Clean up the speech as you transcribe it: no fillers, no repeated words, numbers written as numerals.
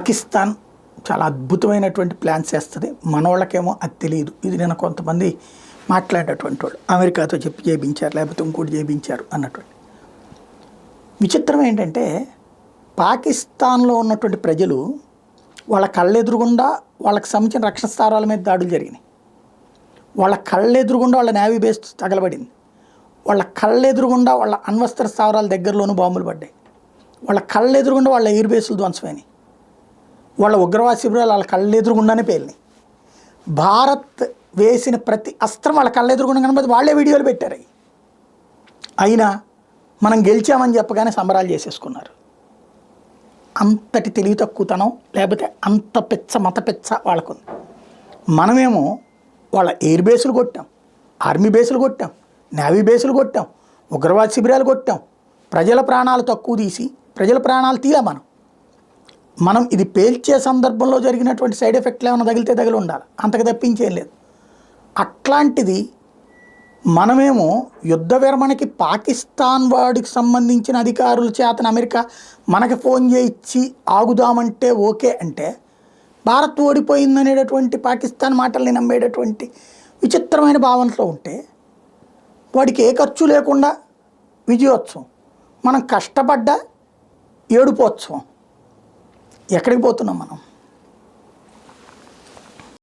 పాకిస్తాన్ చాలా అద్భుతమైనటువంటి ప్లాన్స్ చేస్తుంది. మనోళ్ళకేమో అది తెలియదు. ఇది నేను కొంతమంది మాట్లాడేటువంటి వాళ్ళు అమెరికాతో చెప్పి చేయించారు, లేకపోతే ఇంకోటి చేయించారు అన్నటువంటి. విచిత్రం ఏంటంటే పాకిస్తాన్లో ఉన్నటువంటి ప్రజలు వాళ్ళ కళ్ళెదురుగుండా వాళ్ళకి సంబంధించిన రక్షణ స్థావరాల మీద దాడులు జరిగినాయి. వాళ్ళ కళ్ళెదురుగుండా వాళ్ళ నేవీ బేస్ తగలబడింది. వాళ్ళ కళ్ళెదురుగుండా వాళ్ళ అణ్వస్త్ర స్థావరాల దగ్గరలోనూ బాంబులు పడ్డాయి. వాళ్ళ కళ్ళెదురుగుండా వాళ్ళ ఎయిర్ బేసులు ధ్వంసమైనాయి. వాళ్ళ ఉగ్రవాద శిబిరాలు వాళ్ళ కళ్ళెదురుగుండానే పేలినాయి. భారత్ వేసిన ప్రతి అస్త్రం వాళ్ళ కళ్ళెదురుగుండా కనబడి వాళ్ళే వీడియోలు పెట్టారు. అయినా మనం గెలిచామని చెప్పగానే సంబరాలు చేసేసుకున్నారు. అంతటి తెలివి తక్కువతనం, లేకపోతే అంత పెచ్చ మత పెచ్చ వాళ్ళకుంది. మనమేమో వాళ్ళ ఎయిర్ బేసులు కొట్టాం, ఆర్మీ బేసులు కొట్టాం, నేవీ బేసులు కొట్టాం, ఉగ్రవాద శిబిరాలు కొట్టాం. ప్రజల ప్రాణాలు తక్కువ తీసి ప్రజల ప్రాణాలు తీలా మనం ఇది పేల్చే సందర్భంలో జరిగినటువంటి సైడ్ ఎఫెక్ట్లు ఏమైనా తగిలితే తగిలి ఉండాలి, అంతకు తప్పించేం లేదు. అట్లాంటిది మనమేమో యుద్ధ విరమణకి పాకిస్తాన్ వాడికి సంబంధించిన అధికారుల చేతన అమెరికా మనకి ఫోన్ చేయించి ఆగుదామంటే ఓకే అంటే, భారత్ ఓడిపోయిందనేటటువంటి పాకిస్తాన్ మాటల్ని నమ్మేటటువంటి విచిత్రమైన భావనలో ఉంటే వాడికి ఏ ఖర్చు లేకుండా విజయోత్సవం, మనం కష్టపడ్డ ఏడుపోత్సవం. ఎక్కడికి పోతున్నాం మనం?